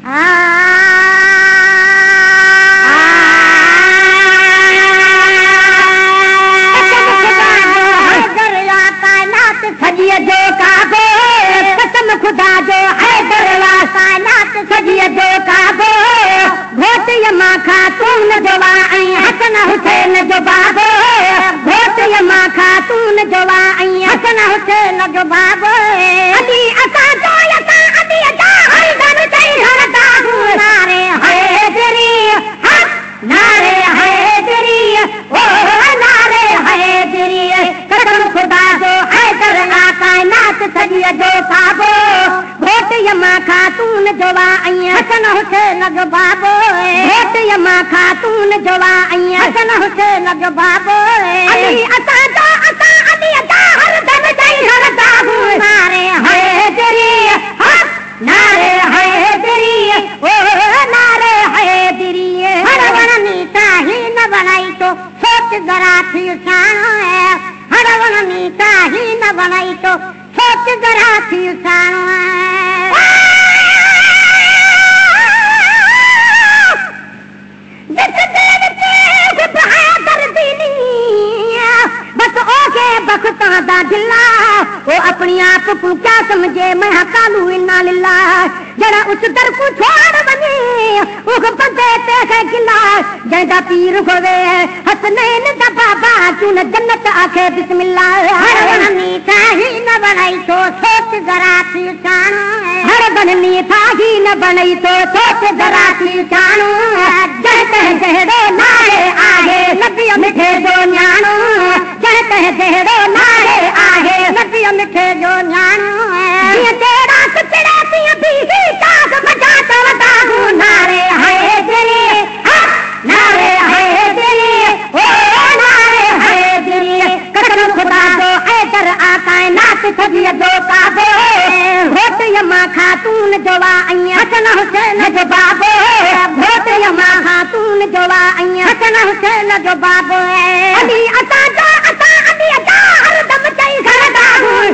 सॼीअ जो काबो कसम ख़ुदा जो हैदर वासानात सॼीअ जो काबो घोट यमा ख़ातून जो वा ऐं हसन हुसैन जो बाबो घोट यमा ख़ातून जो वा ऐं हसन हुसैन जो बाबो अली असां जो असां अली जा हरदम चई हरदा नारे हैदरी नारे हैदरी ओ नारे हैदरी कसम ख़ुदा जो हैदर कायनात सॼीअ जो काबो घोट यमा ख़ातून जो वा ऐं हसन हुसैन जो बाबो घोट यमा ख़ातून जो वा ऐं हसन हुसैन जो बाबो अली असां जो असां अली जा हरदम चई हरदा नारे हैदरी नारे हैदरी ओ नारे हैदरी हर वणनी ताही न बनाई तो सोच जरा थी साणो है हर वणनी ताही न बनाई तो सोच जरा थी साणो है जिस दिल ते बहादुर दीनी बस ओके बख्तां दा दिला वो अपनी आप को क्या समझे मैं कालू इन्ना लिल्ला जरा उस दर को छोड़ बने उख बंदे ते है गिला जैदा पीर होवे हसनैन दा बाबा क्यों न जन्नत आखे बिस्मिल्लाह हर बननी ताही न बनाई तो सोच जरा थी जानो हर बननी ताही न बनाई तो सोच जरा थी जानो जहते जहड़ो नारे आहे नबी मिठे जो न्याणो जहते जहड़ो नारे आहे नबी मिठे जो न्याणो ये तेरा सचड़ा ती भी ताज बजा तो दागू नारे हैदरी नारे हैदरी ओ नारे हैदरी कसम खुदा जो हैदर कायनात सॼीअ जो काबो घोट यमा ख़ातून जो वा ऐं हसन हुसैन जो बाबो घोट यमा ख़ातून जो वा ऐं हसन हुसैन जो बाबो अली असां जो असां अली जा हरदम चई हरदा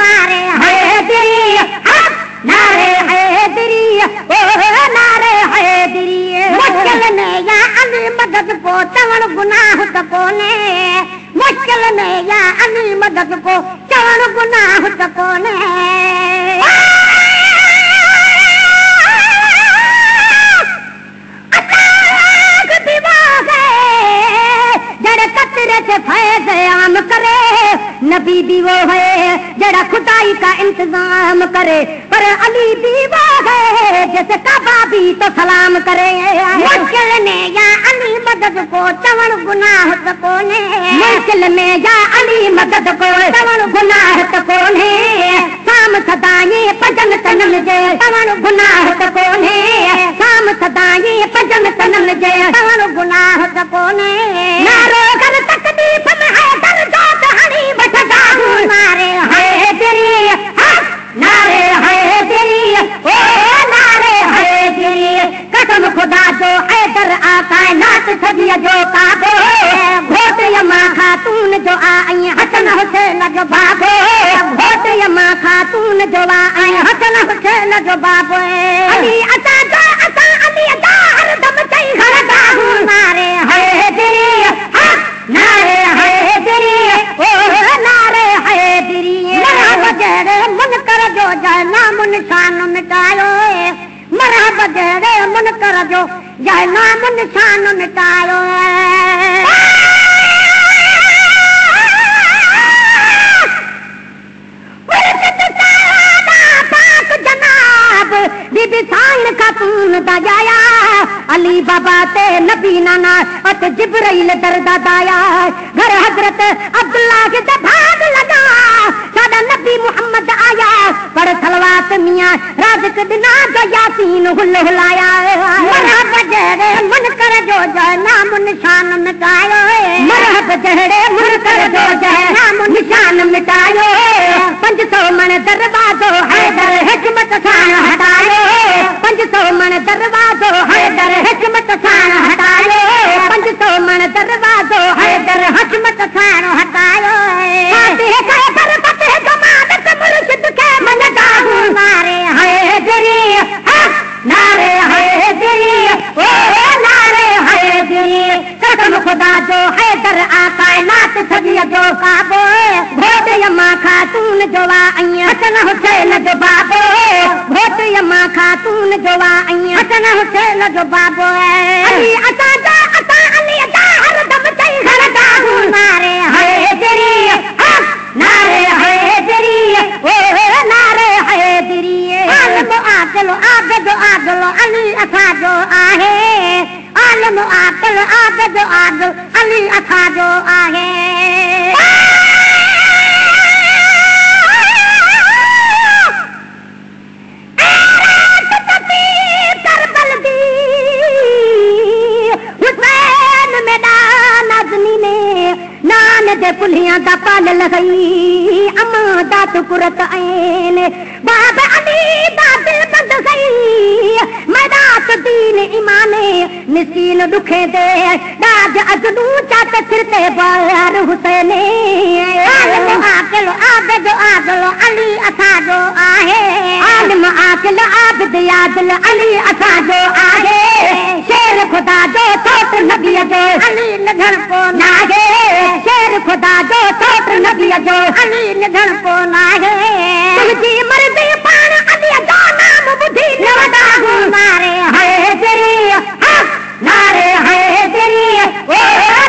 नारे हैदरी नारे हैदरी ओ नारे हैदरी मुश्किल ने या अली मदद को चवण गुनाह त कोने मुश्किल ने या अली मदद को चवण गुनाह त कोने जड़ कतरे से फैज आम करे नबी भी वो है जड़ा खुदाई का इंतजाम करे पर अली भी वो है जैसे काबा भी तो सलाम करे मुश्किल ने या अली मदद को चवण गुनाह तको ने मुश्किल में या अली मदद को चवण गुनाह तको ने शाम सदाए भजन तनन जे चवण गुनाह तको ने शाम सदाए भजन तनन जे चवण गुनाह तको ने नारो कर तकलीफ में है दर्द हनी बठदा नारे हैदरी नारे हैदरी ओ नारे हैदरी कसम खुदा जो हैदर कायनात सॼीअ जो काबो घोट यमा ख़ातून जो ऐं हसन हुसैन जो बाबो घोट यमा ख़ातून जो ऐं हसन हुसैन जो बाबो अली असां जो असां अली जा हरदम चई हरदा नारे हैदरी नारे हैदरी ओ नारे हैदरी मरहब जड़े मुनकर जो जाए नाम निशान मिटायो मरहब जड़े मुनकर जो जाए नाम निशान मिटायो बीबी साइन खातून दा जाया अली बाबा ते नबी नाना अत जिब्राइल दरदा दाया घर हजरत अब्दुल्ला के भाग लगा सादा नबी मोहम्मद आया पर सलवात मियां राज़ दिना जो यासीन हुल हुलाया मरहब जहड़े मुनकर जो जाए नाम निशान मिटायो मरहब जहड़े मुनकर जो जाए नाम निशान मिटायो 500 मन दरवाजो हैदर हिकमत सां हटायो 500 मन दरवाजो हैदर हिकमत सां हटायो 500 मन दरवाजो हैदर हिकमत सां हटायो फातिह कहे पर फतेह जमानत मुर्शिद के मन दागू नारे हैदरी नारे हैदरी जोवा हसन हुसैन जो बाबो घोट यमा खातून जोवा हसन हुसैन जो बाबो अली असा जा असा अली जा हर दम चई घर दागू नारे हैदरी नारे हैदरी ओ नारे हैदरी आलम आदिल आबिद आदिल अली असा जो आहे आलम आदिल आबिद आदिल अली असा जो आहे पुलियां दा पाल लगई अम्मा दा तुकुरत आइन बाब अली दा दिल बंद सई मैदात दीन ईमाने मिस्कीन दुखे दे दाज अजनू चाट फिरते बार हुसैने आलिम आकिल आबिद आदिल अली असा जो आहे आलिम आकिल आबिद आदिल अली असा जो आहे शेर खुदा जो सोट नबी जो अली नजर को नाहे शेर खुदा जो सोट नबी जो अली निधन को नाहे तुझी मर्जी पान अली जो नाम बुधी नवदा नारे हैदरी नारे हैदरी ओ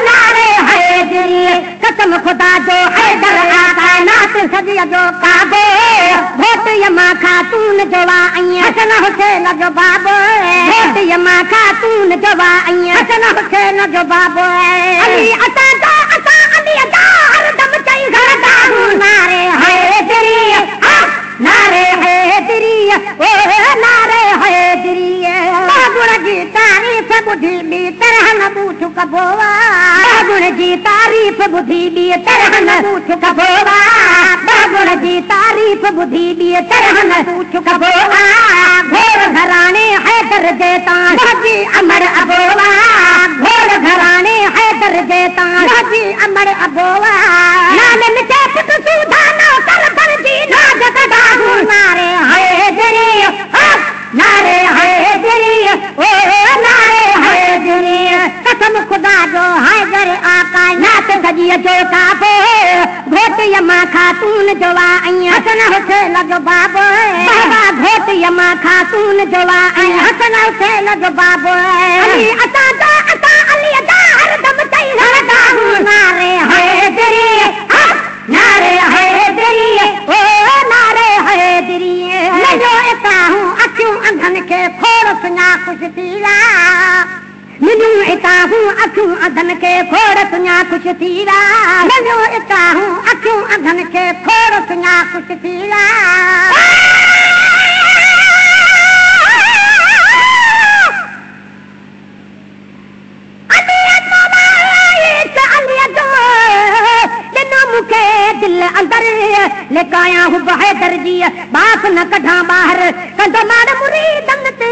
नारे हैदरी कसम खुदा जो हैदर आका नात सजी जो काबो घोट यमा खातून जोवा हसन हुसैन जो बाबो घोट यमा खातून जोवा हसन हुसैन जो बाबो अली असा जो असा अली जो हर दम चई घर दागू नारे हैदरी नारे हैदरी ओ नारे हैदरी गुण जी तारीफ़ बुधी बी तरह न बूठ कबोवा गुण जी तारीफ़ बुधी बी तरह न बूठ कबोवा गुण जी तारीफ़ बुधी बी तरह न बूठ कबोवा घोर घराणे हैदर देता जी अमर अबोवा घोर घराणे हैदर देता जी अमर अबोवा नालन के पुट सुधा नो कर जी नाज कडागू नारे हैदरी नारे हैदरी ओ नारे हैदरी कसम खुदा जो हैदर आका नात सजी जो काबो घोट यमा खातून जोवा हसन हुसैन जो बाबो बाबा घोट यमा खातून जोवा हसन हुसैन जो बाबो अली असा जो असा अली जा हर दम चई घर दागू नारे हैदरी नारे हैदरी ओ नारे हैदरी जो इता हूँ अखियूं अंधन के खोड़ सुञा खुश थीरा मिलूं इता हूँ अखियूं अंधन के खोड़ सुञा खुश थीरा मिलूं इता हूँ अखियूं अंधन के खोड़ सुञा खुश थीरा दिल अंदर लेकाया हूँ हैदर जी बाप न कढ़ा बाहर कंदो मार मुरीदन ते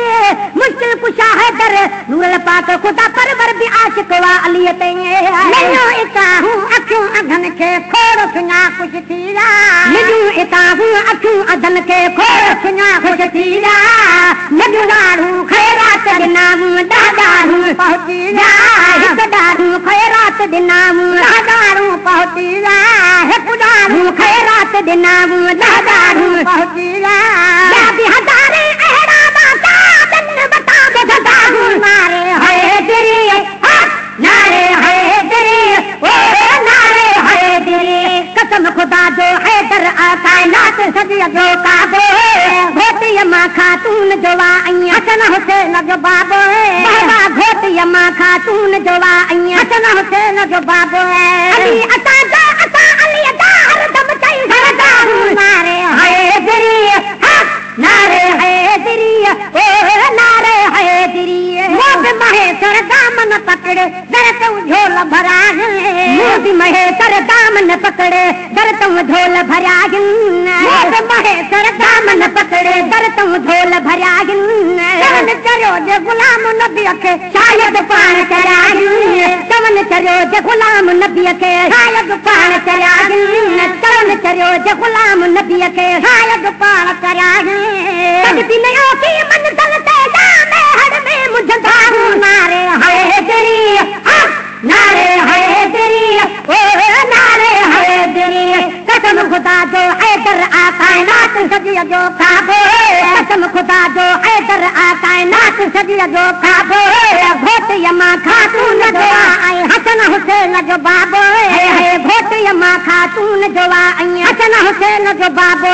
मुश्किल कुशा हैदर नूर पाक खुदा परवर भी आशिक वा अली ते नयो इता हूँ अखियूं अधन के खोड़ सुञा कुछ थीरा नयो इता हूँ अखियूं अधन के खोड़ सुञा कुछ थीरा नयो दारू खैरात दिनाम दादारू पहुंची जा हिक दारू खैरात दिनाम दादारू पहुंची जा दारू खैरात दिनाम दादारू पहुंची जा भी हजारे अहरा बाता दिन बता दे दारू नारे हैदरी नारे हैदरी ओ नारे हैदरी कसम खुदा जो हैदर आका नात सजी जो काबो घोट यमा खातून जोवा हसन हुसैन जो बाबो बाबा घोट यमा खातून जोवा हसन हुसैन जो बाबो अली असा जो असा अली जा हर दम चई घर दागू नारे हैदरी नारे हैदरी ओ नारे हैदरी मोद महेश्वर दामन पकड़े दर तू झोल भरा मोद महेश्वर दामन पकड़े दर तू झोल भरा मोद महेश्वर दामन पकड़े दर तू झोल भरा चवन चरियो जे गुलाम नबी के शायद पाण चरा चवन चरियो जे गुलाम नबी के शायद पाण चरा चवन चरियो जे गुलाम नबी के शायद पाण चरा दिन की मंजिल ते जा में हर में मुझदा नारे हैदरी नारे हैदरी ओ नारे हैदरी कसम खुदा जो हैदर आ कायनात सॼीअ जो खाबो कसम ख़ुदा जो हैदर आ कायनात सॼीअ जो खाबो घोट यमा खातून जो ऐं हसन हुसैन जो बाबो घोट यमा खातून जो ऐं हसन हुसैन जो बाबो